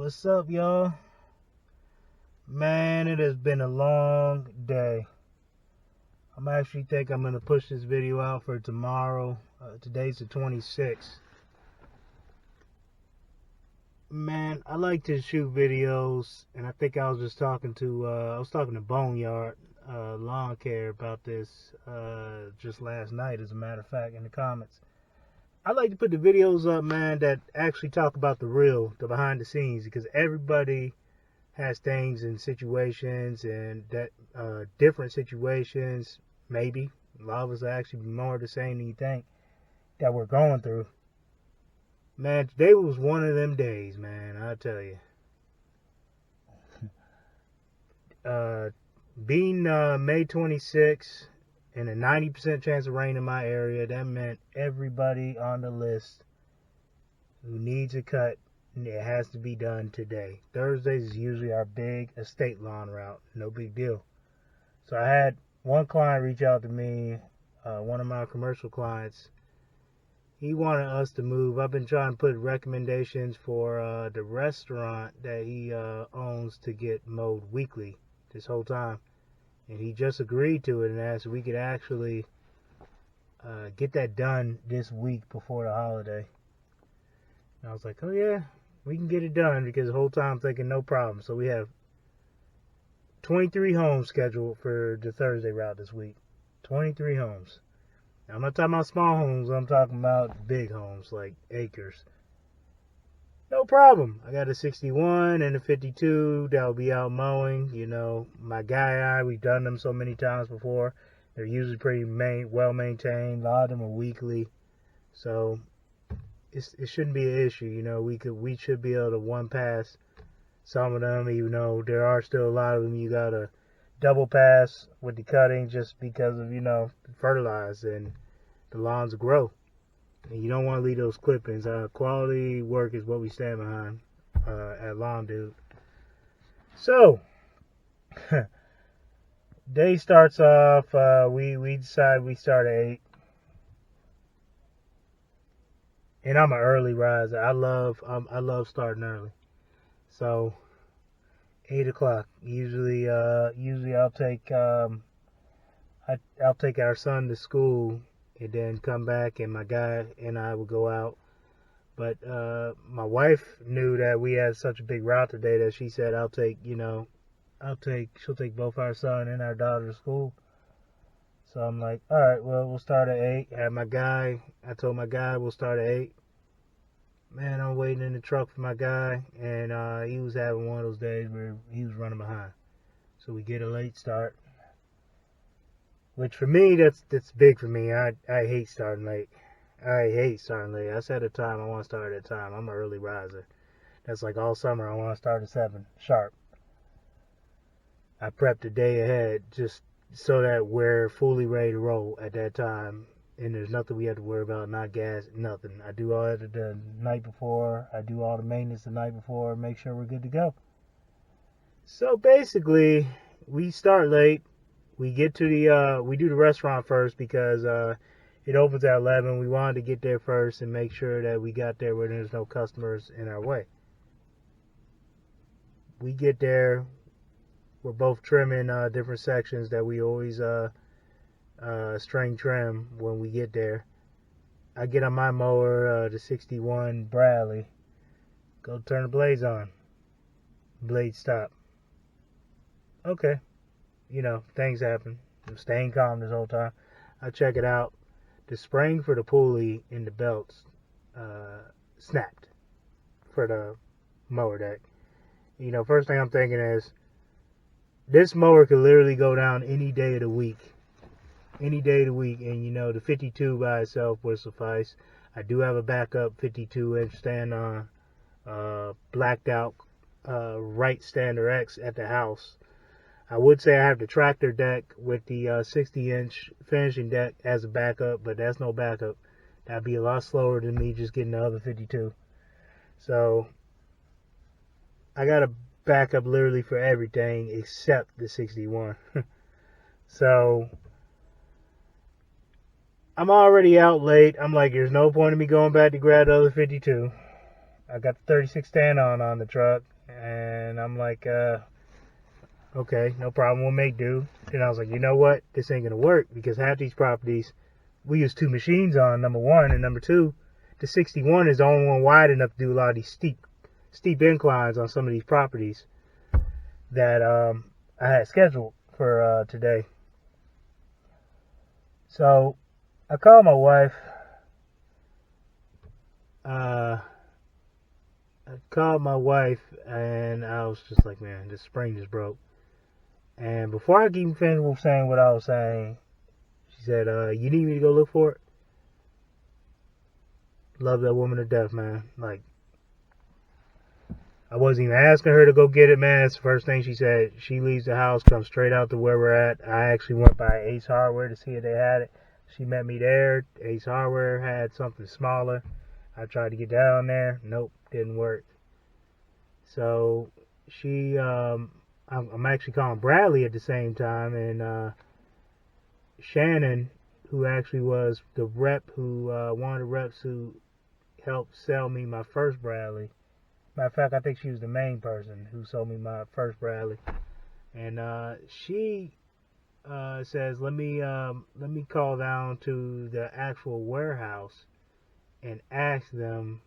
What's up, y'all? Man, it has been a long day. I'm actually think I'm gonna push this video out for tomorrow. Today's the 26th. Man, I like to shoot videos, and I think I was just talking to Boneyard Lawn Care about this just last night, as a matter of fact, in the comments. I like to put the videos up, man, that actually talk about the behind the scenes, because everybody has things and situations and that different situations, maybe a lot of us are actually more the same than you think, that we're going through. Man, today was one of them days, man, I tell you. Being May 26th and a 90% chance of rain in my area, that meant everybody on the list who needs a cut, it has to be done today. Thursdays is usually our big estate lawn route. No big deal. So I had one client reach out to me, one of my commercial clients. He wanted us to move. I've been trying to put recommendations for the restaurant that he owns to get mowed weekly this whole time. And he just agreed to it and asked if we could actually get that done this week before the holiday. And I was like, oh yeah, we can get it done, because the whole time I'm thinking no problem. So we have 23 homes scheduled for the Thursday route this week. 23 homes. Now, I'm not talking about small homes. I'm talking about big homes, like acres. No problem. I got a 61 and a 52 that will be out mowing. You know, my guy we've done them so many times before. They're usually pretty well maintained. A lot of them are weekly. So it shouldn't be an issue. You know, we should be able to one pass some of them, even though there are still a lot of them you gotta double pass with the cutting, just because of, you know, fertilize and the lawns grow. And you don't want to leave those clippings. Quality work is what we stand behind at Lawn Dude. So day starts off. We decide we start at 8. And I'm an early riser. I love starting early. So 8 o'clock. Usually I'll take our son to school and then come back, and my guy and I will go out. But my wife knew that we had such a big route today that she said she'll take both our son and our daughter to school. So I'm like, all right, well, we'll start at 8. I told my guy we'll start at 8. Man, I'm waiting in the truck for my guy, and he was having one of those days where he was running behind. So we get a late start, which for me, that's big for me. I hate starting late. I set a time. I want to start at a time. I'm an early riser. That's like all summer. I want to start at 7 sharp. I prep the day ahead just so that we're fully ready to roll at that time, and there's nothing we have to worry about, not gas, nothing. I do all that the night before. I do all the maintenance the night before, make sure we're good to go. So basically, we start late. We get to we do the restaurant first, because it opens at 11. We wanted to get there first and make sure that we got there where there's no customers in our way. We get there. We're both trimming different sections that we always string trim when we get there. I get on my mower, the 61 Bradley. Go turn the blades on. Blades stop. Okay. You know, things happen. I'm staying calm this whole time. I check it out. The spring for the pulley in the belts snapped for the mower deck. You know, first thing I'm thinking is, this mower could literally go down any day of the week. Any day of the week. And, you know, the 52 by itself will suffice. I do have a backup 52-inch stand-on, blacked out right Stander X at the house. I would say I have the tractor deck with the 60-inch finishing deck as a backup, but that's no backup. That'd be a lot slower than me just getting the other 52. So I got a backup literally for everything except the 61. So I'm already out late. I'm like, there's no point in me going back to grab the other 52. I got the 36 stand on the truck. And I'm like, okay, no problem, we'll make do. And I was like, you know what? This ain't gonna work because half these properties we use two machines on, number one, and number two, the 61 is the only one wide enough to do a lot of these steep inclines on some of these properties that I had scheduled for today. So I called my wife. And I was just like, man, this spring just broke. And before I even finished saying what I was saying, she said, you need me to go look for it? Love that woman to death, man. Like, I wasn't even asking her to go get it, man. That's the first thing she said. She leaves the house, comes straight out to where we're at. I actually went by Ace Hardware to see if they had it. She met me there. Ace Hardware had something smaller. I tried to get down there. Nope, didn't work. So I'm actually calling Bradley at the same time, and Shannon, who actually was the rep one of the reps who helped sell me my first Bradley. Matter of fact, I think she was the main person who sold me my first Bradley, and she says, let me call down to the actual warehouse and ask them.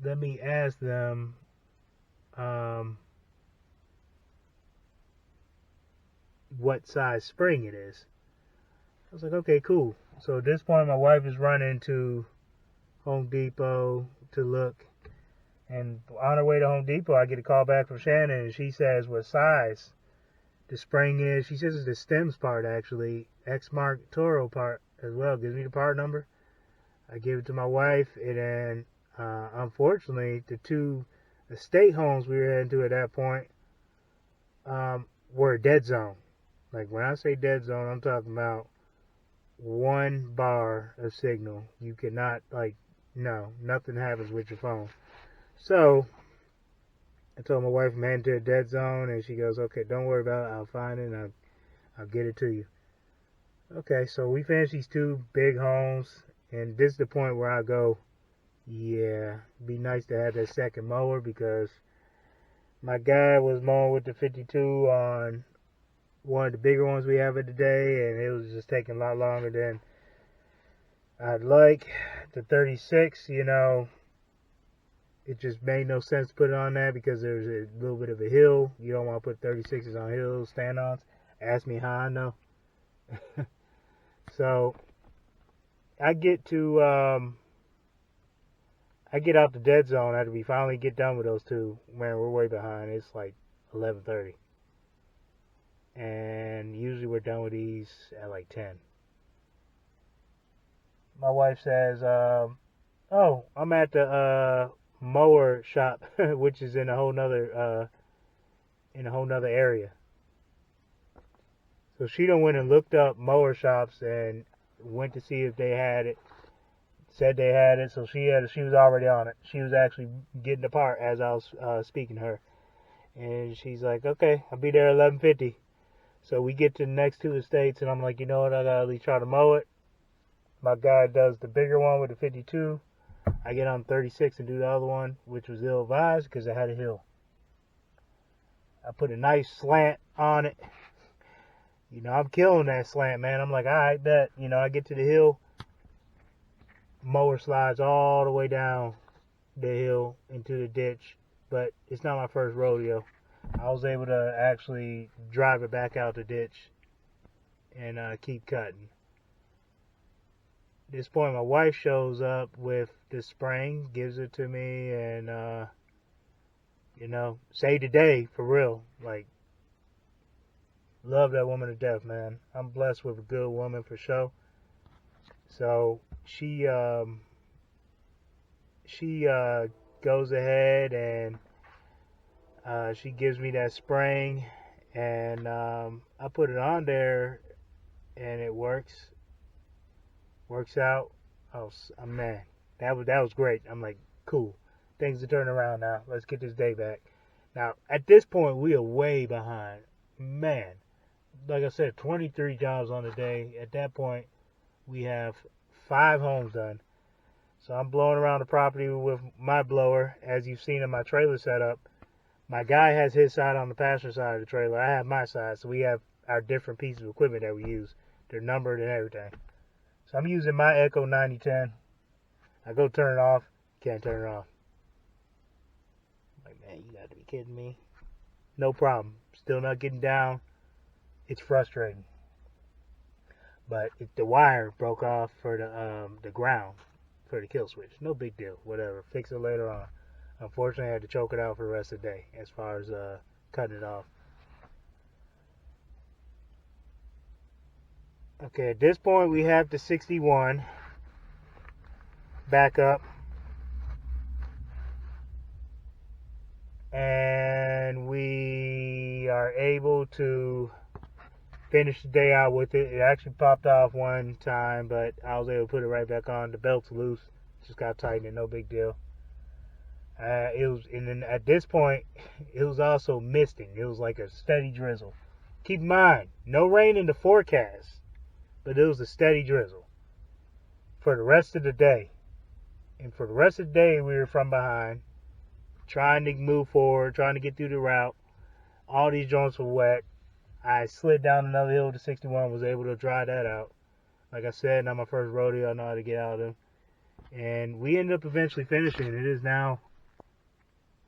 Let me ask them what size spring it is. I was like, okay, cool. So at this point, my wife is running to Home Depot to look. And on her way to Home Depot, I get a call back from Shannon, and she says what size the spring is. She says it's the stems part, actually. X-Mark Toro part as well. Gives me the part number. I give it to my wife, and then unfortunately, the two estate homes we were into at that point were a dead zone. Like, when I say dead zone, I'm talking about 1 bar of signal. You cannot, no, nothing happens with your phone. So I told my wife I'm heading to a dead zone, and she goes, okay, don't worry about it. I'll find it, and I'll get it to you. Okay, so we finished these two big homes, and this is the point where I go, yeah, it'd be nice to have that second mower, because my guy was mowing with the 52 on one of the bigger ones we have today, and it was just taking a lot longer than I'd like. The 36, it just made no sense to put it on that because there's a little bit of a hill. You don't want to put 36s on hills, stand-ons. Ask me how I know. So I get out the dead zone after we finally get done with those two. Man, we're way behind. It's like 11:30. And usually we're done with these at like 10. My wife says, oh, I'm at the mower shop, which is in a whole nother area. So she done went and looked up mower shops and went to see if they had it. Said they had it, so she was already on it. She was actually getting the part as I was speaking to her. And she's like, okay, I'll be there at 11:50. So we get to the next two estates, and I'm like, you know what, I gotta at least try to mow it. My guy does the bigger one with the 52. I get on 36 and do the other one, which was ill-advised because it had a hill. I put a nice slant on it. I'm killing that slant, man. I'm like, all right, bet. I get to the hill. Mower slides all the way down the hill into the ditch. But it's not my first rodeo. I was able to actually drive it back out the ditch and keep cutting. At this point, my wife shows up with the spring, gives it to me, and saved the day for real. Like, love that woman to death, man. I'm blessed with a good woman for sure. So she goes ahead and she gives me that spring, and I put it on there, and it works out. Oh man, that was great. I'm like, cool, things are turning around now. Let's get this day back. Now at this point we are way behind, man. Like I said, 23 jobs on the day. At that point we have 5 homes done. So I'm blowing around the property with my blower, as you've seen in my trailer setup. My guy has his side on the passenger side of the trailer. I have my side, so we have our different pieces of equipment that we use. They're numbered and everything. So I'm using my Echo 9010. I go turn it off, can't turn it off. Like, man, you got to be kidding me. No problem. Still not getting down. It's frustrating. But the wire broke off for the ground for the kill switch. No big deal. Whatever. Fix it later on. Unfortunately, I had to choke it out for the rest of the day as far as cutting it off. Okay, at this point we have the 61 back up. And we are able to finish the day out with it. It actually popped off one time, but I was able to put it right back on. The belt's loose. Just got to tighten it. No big deal. And then at this point, it was also misting. It was like a steady drizzle. Keep in mind, no rain in the forecast, but it was a steady drizzle for the rest of the day. And for the rest of the day, we were from behind, trying to move forward, trying to get through the route. All these joints were wet. I slid down another hill to 61, was able to dry that out. Like I said, not my first rodeo. I know how to get out of them. And we ended up eventually finishing. It is now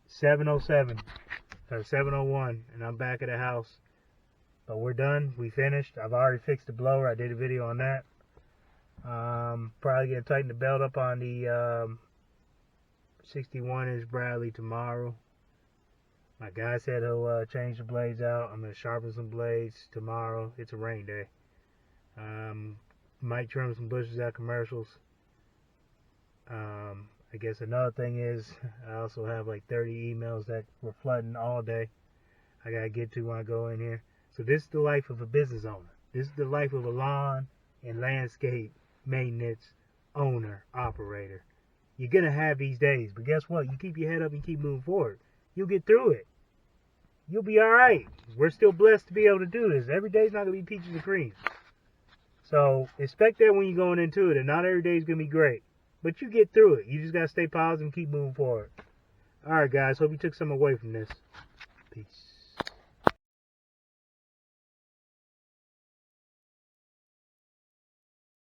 7:07 or 7:01, and I'm back at the house. But we're done. We finished. I've already fixed the blower. I did a video on that. Probably gonna tighten the belt up on the 61-inch Bradley tomorrow. My guy said he'll change the blades out. I'm gonna sharpen some blades tomorrow. It's a rain day. Might trim some bushes at commercials. I guess another thing is I also have like 30 emails that were flooding all day. I gotta get to when I go in here. So this is the life of a business owner. This is the life of a lawn and landscape maintenance owner, operator. You're gonna have these days, but guess what? You keep your head up and keep moving forward. You'll get through it. You'll be alright. We're still blessed to be able to do this. Every day's not gonna be peaches and cream. So expect that when you're going into it, and not every day's gonna be great. But you get through it. You just gotta stay positive and keep moving forward. Alright guys, hope you took something away from this. Peace.